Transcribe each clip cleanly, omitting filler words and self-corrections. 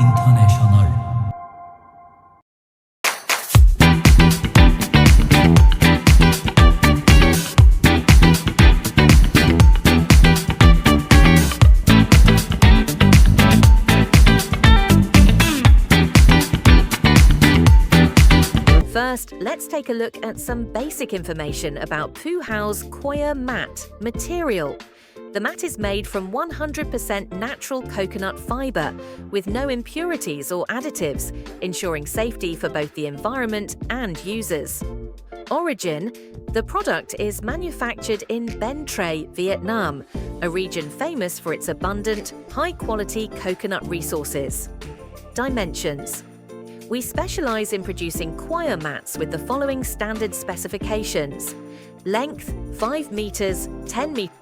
인터내셔널. First, let's take a look at some basic information about Puhao's Coir Mat material. The mat is made from 100% natural coconut fiber with no impurities or additives, ensuring safety for both the environment and users. Origin: the product is manufactured in Ben Tre, Vietnam, a region famous for its abundant, high-quality coconut resources. Dimensions: we specialize in producing coir mats with the following standard specifications: length 5 meters, 10 meters.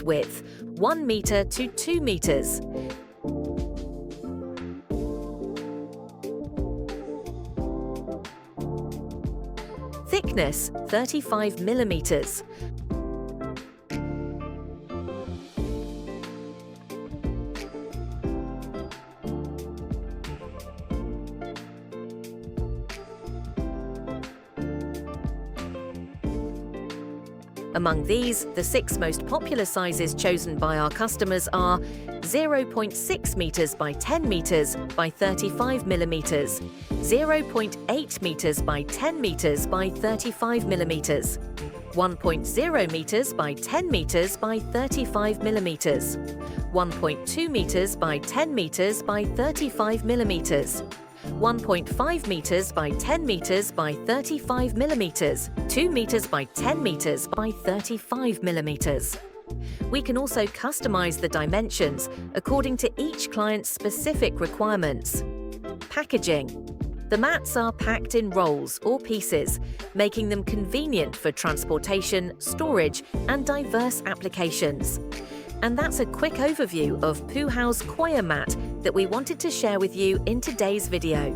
Width 1 meter to 2 meters. Thickness 35 millimeters. Among these, the 6 most popular sizes chosen by our customers are 0.6 meters by 10 meters by 35 millimeters, 0.8 meters by 10 meters by 35 millimeters, 1.0 meters by 10 meters by 35 millimeters, 1.2 meters by 10 meters by 35 millimeters, 1.5 meters by 10 meters by 35 millimeters, 2 meters by 10 meters by 35 millimeters. We can also customize the dimensions according to each client's specific requirements. Packaging: the mats are packed in rolls or pieces, making them convenient for transportation, storage, and diverse applications. And that's a quick overview of Puhao's Coir Mat that we wanted to share with you in today's video.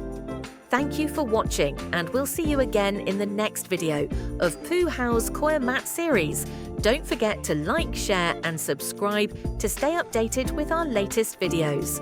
Thank you for watching, and we'll see you again in the next video of Puhao's Coir Mat series. Don't forget to like, share, and subscribe to stay updated with our latest videos.